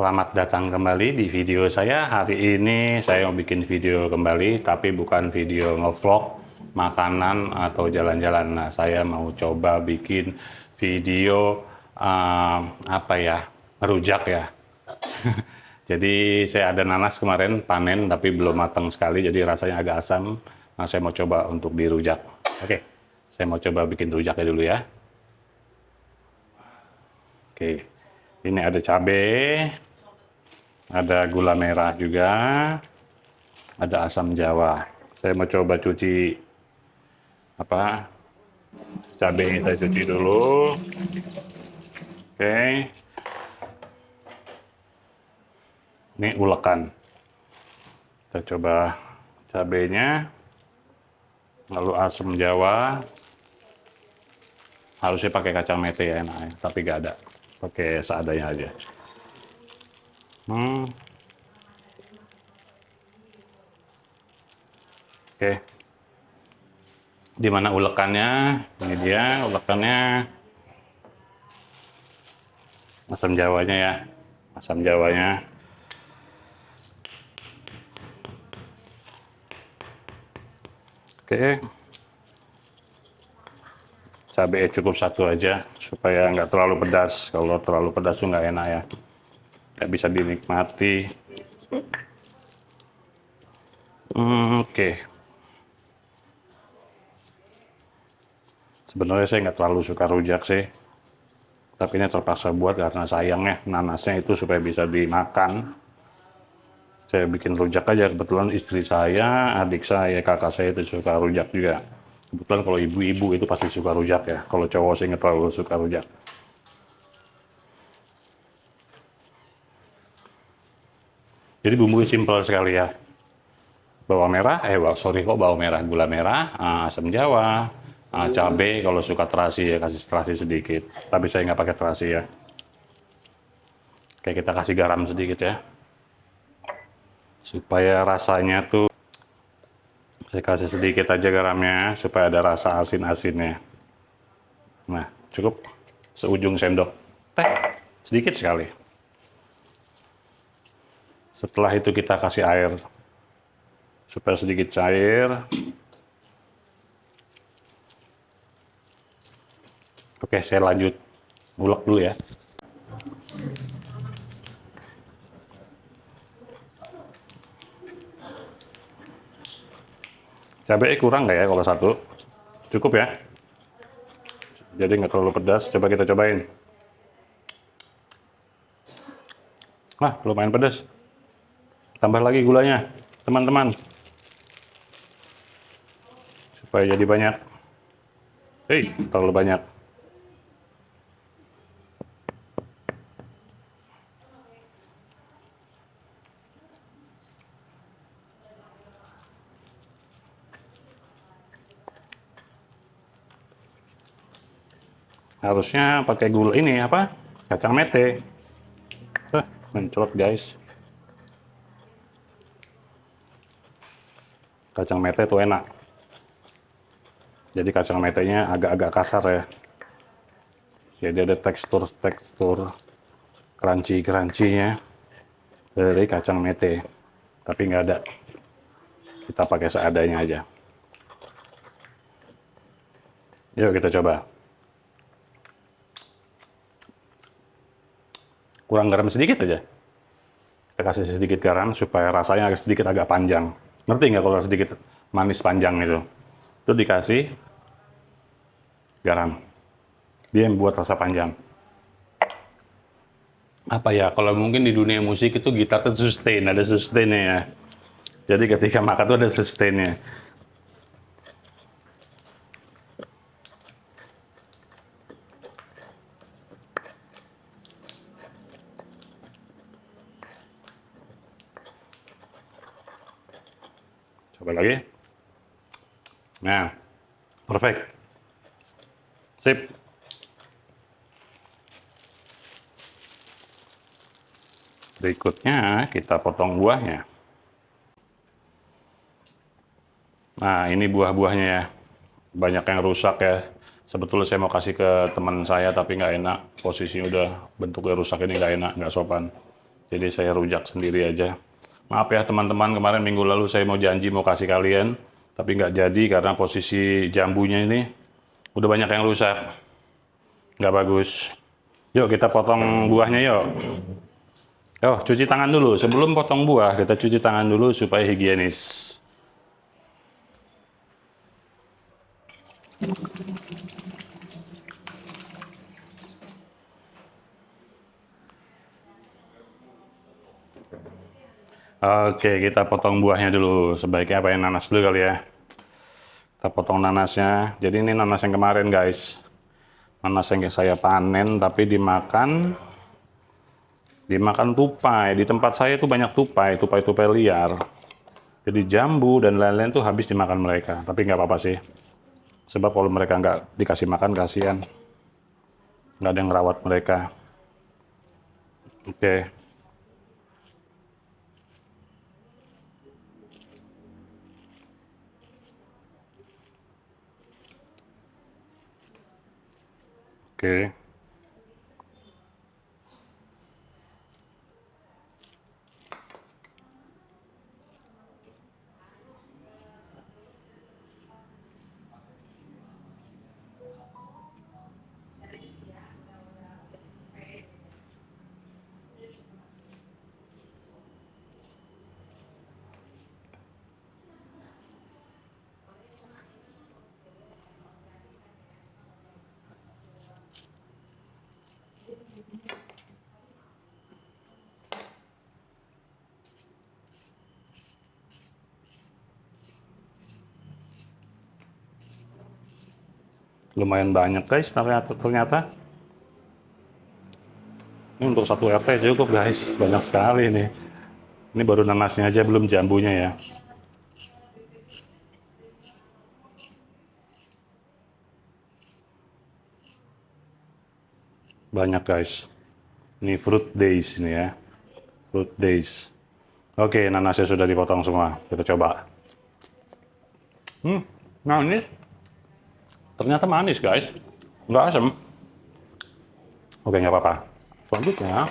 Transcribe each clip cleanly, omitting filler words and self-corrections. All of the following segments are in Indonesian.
Selamat datang kembali di video saya. Hari ini saya mau bikin video kembali, tapi bukan video ngevlog makanan atau jalan-jalan. Nah, saya mau coba bikin video apa ya, rujak ya. Jadi saya ada nanas kemarin panen, tapi belum matang sekali, jadi rasanya agak asam. Nah, saya mau coba untuk dirujak. Oke, saya mau coba bikin rujaknya dulu ya. Oke. Ini ada cabai, ada gula merah juga, ada asam jawa. Saya mau coba cuci cabai ini saya cuci dulu. Oke, ini ulekan. Kita coba cabainya, lalu asam jawa. Harusnya pakai kacang mete ya enaknya, tapi nggak ada. Pakai seadanya aja. Oke. Di mana ulekannya? Ini dia ulekannya. Asam jawanya ya. Asam jawanya. Oke. Cabai cukup satu aja supaya nggak terlalu pedas. Kalau terlalu pedas tuh nggak enak ya. Nggak bisa dinikmati. Oke. Sebenarnya saya nggak terlalu suka rujak sih. Tapi ini terpaksa buat karena sayangnya nanasnya itu supaya bisa dimakan. Saya bikin rujak aja. Kebetulan istri saya, adik saya, kakak saya itu suka rujak juga. Kebetulan kalau ibu-ibu itu pasti suka rujak ya. Kalau cowok sih nggak terlalu suka rujak. Jadi bumbunya simpel sekali ya. Bawang merah, bawang merah, gula merah, asam jawa, cabai. Kalau suka terasi ya kasih terasi sedikit. Tapi saya nggak pakai terasi ya. Kayak kita kasih garam sedikit ya. Supaya rasanya tuh, saya kasih sedikit aja garamnya supaya ada rasa asin-asinnya. Nah, cukup seujung sendok teh, sedikit sekali. Setelah itu kita kasih air supaya sedikit cair. Oke, saya lanjut ulek dulu ya. Cabai kurang nggak ya kalau satu? Cukup ya. Jadi nggak terlalu pedas. Coba kita cobain. Lumayan pedas. Tambah lagi gulanya, teman-teman. Supaya jadi banyak. Terlalu banyak. Harusnya pakai gula ini kacang mete. Mencot guys. Kacang mete tuh enak. Jadi kacang metenya agak-agak kasar ya. Jadi ada tekstur crunchy-crunchy-nya dari kacang mete. Tapi nggak ada. Kita pakai seadanya aja. Yuk kita coba. Kurang garam sedikit aja. Kita kasih sedikit garam supaya rasanya agak panjang. Ngerti nggak kalau sedikit manis panjang itu? Itu dikasih garam. Dia yang buat rasa panjang. Kalau mungkin di dunia musik itu gitar itu ada sustainnya ya. Jadi ketika makan tuh ada sustainnya. Coba lagi. Nah, perfect. Sip. Berikutnya kita potong buahnya. Nah, ini buah-buahnya ya. Banyak yang rusak ya. Sebetulnya saya mau kasih ke teman saya tapi nggak enak. Posisinya udah bentuknya rusak, ini nggak enak, nggak sopan. Jadi saya rujak sendiri aja. Maaf ya teman-teman, kemarin minggu lalu saya mau janji mau kasih kalian, tapi nggak jadi karena posisi jambunya ini udah banyak yang rusak. Nggak bagus. Yuk kita potong buahnya yuk. Yuk cuci tangan dulu. Sebelum potong buah, kita cuci tangan dulu supaya higienis. Oke, kita potong buahnya dulu. Sebaiknya apa yang nanas dulu kali ya. Kita potong nanasnya. Jadi ini nanas yang kemarin guys. Nanas yang saya panen tapi dimakan tupai. Di tempat saya itu banyak tupai liar. Jadi jambu dan lain-lain tuh habis dimakan mereka. Tapi nggak apa-apa sih. Sebab kalau mereka nggak dikasih makan kasihan. Nggak ada yang ngerawat mereka. Oke. Oke. Lumayan banyak guys ternyata. Ini untuk satu RT cukup guys, banyak sekali nih. Ini baru nanasnya aja, belum jambunya ya. Banyak guys. Ini fruit days ini ya. Fruit days. Oke, nanasnya sudah dipotong semua. Kita coba. Manis. Ternyata manis guys. Nggak asam. Oke, nggak apa-apa. Selanjutnya,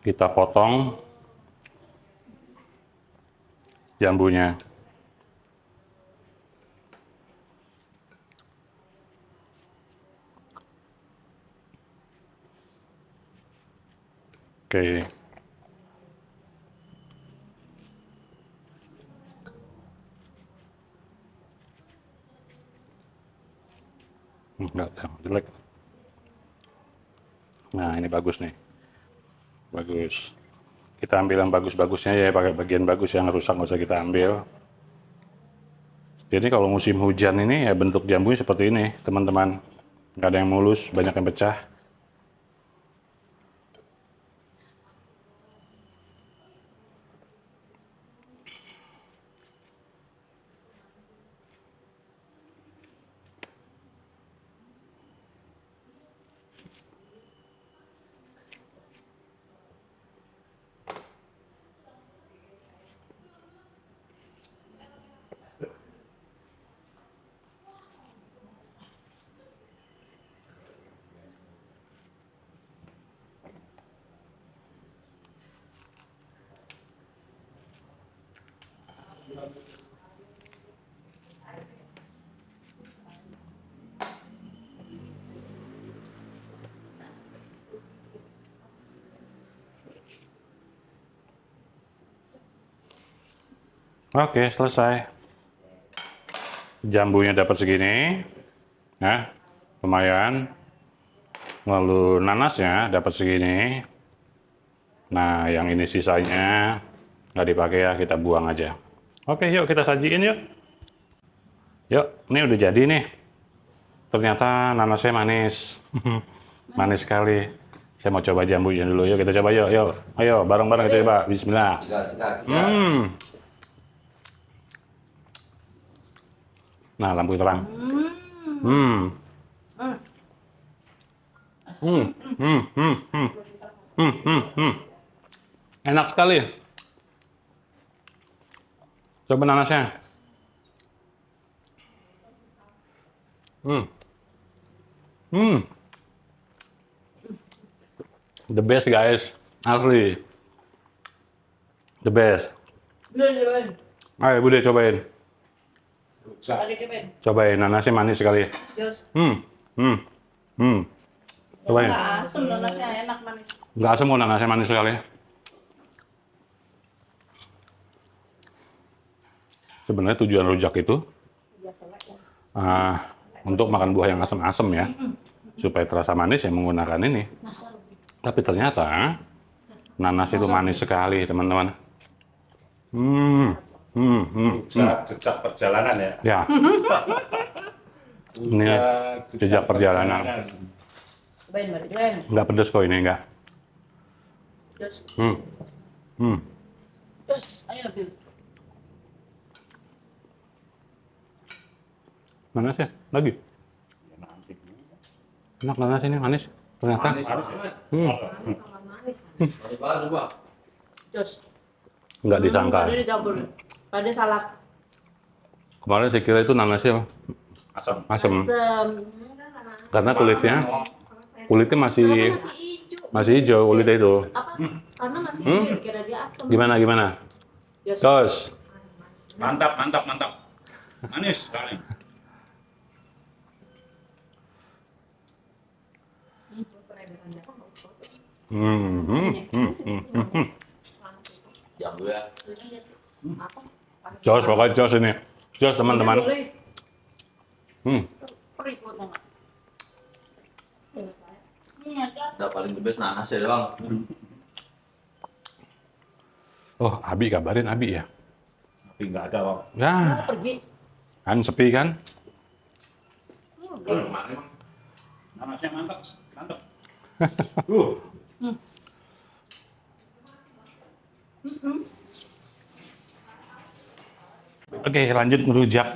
kita potong jambunya. Oke. Enggak, jelek. Nah, ini bagus nih. Bagus. Kita ambil yang bagus-bagusnya ya, pakai bagian bagus, yang rusak nggak usah kita ambil. Jadi kalau musim hujan ini ya bentuk jambunya seperti ini, teman-teman. Nggak ada yang mulus, banyak yang pecah. Oke, selesai. Jambunya dapat segini. Nah, lumayan. Lalu nanasnya dapat segini. Nah, yang ini sisanya nggak dipakai ya, kita buang aja. Oke, yuk kita sajiin yuk. Yuk, ini udah jadi nih. Ternyata nanasnya manis. Manis sekali. Saya mau coba jambunya dulu. Yuk kita coba yuk. Yuk. Ayo, bareng-bareng kita coba. Bismillah. Nah, lampu terang. Enak sekali. Coba nanasnya. The best guys. Asli. The best. Ayo Bude cobain. Cobain, nanasnya manis sekali. Cobain. Nggak asem, nanasnya enak manis. Nggak asam kok, nanasnya manis sekali. Sebenarnya tujuan rujak itu untuk makan buah yang asam-asam ya, supaya terasa manis ya menggunakan ini. Tapi ternyata nanas itu manis sekali, teman-teman. Jejak perjalanan ya. Ya. Ini jejak perjalanan. Cobain, Mbak, cobain. Nggak pedes kok ini, nggak. Jos, Hmm. Jos, ayo, Bil. Nanas ya, lagi. Enak nanas ini, manis. Ternyata. Jos. Nggak disangka. Tadi dicampur. Tadi salah. Kemarin saya kira itu nanasnya Asam. asam. Asem. Karena kulitnya masih Masih hijau. hijau kulitnya itu. Apa? Karena masih hijau, kira dia asem. Gimana? Jos. Tos. Mantap. Manis sekali. Yang dua. Jos, pokoknya jos ini. Jos teman-teman. Perih buatnya, Mbak. Udah paling the best nanas ya doang. Oh, Abi kabarin Abi ya. Tapi nggak ada kok. Ya, Pergi. kan sepi kan? Kemana emang? Nanasnya mantap. Oke, lanjut ngerujak.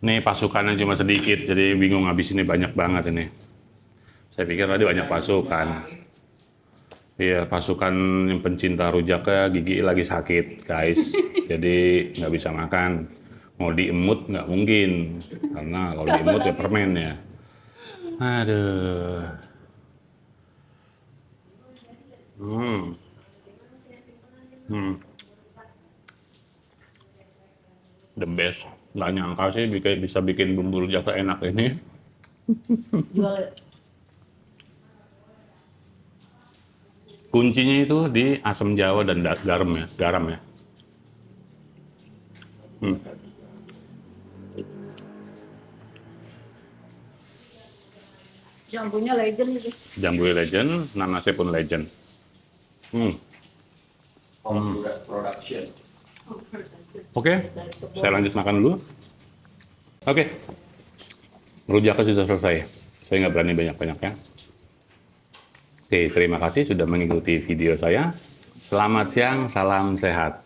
Nih pasukannya cuma sedikit, jadi bingung habis ini banyak banget ini. Saya pikir tadi banyak pasukan. Iya, pasukan yang pencinta rujaknya gigi lagi sakit, guys. Jadi nggak bisa makan. Mau diemut nggak mungkin, karena kalau diemut ya permen ya. Aduh. The best. Nggak nyangka sih bisa bikin bumbu rujak enak ini. Jual. Kuncinya itu di asam jawa dan garam ya. Jambunya legend itu. Jambu legend, nanasnya pun legend. Production. Oke, saya lanjut makan dulu. Oke, rujaknya sudah selesai. Saya nggak berani banyak-banyak ya. Oke, terima kasih sudah mengikuti video saya. Selamat siang, salam sehat.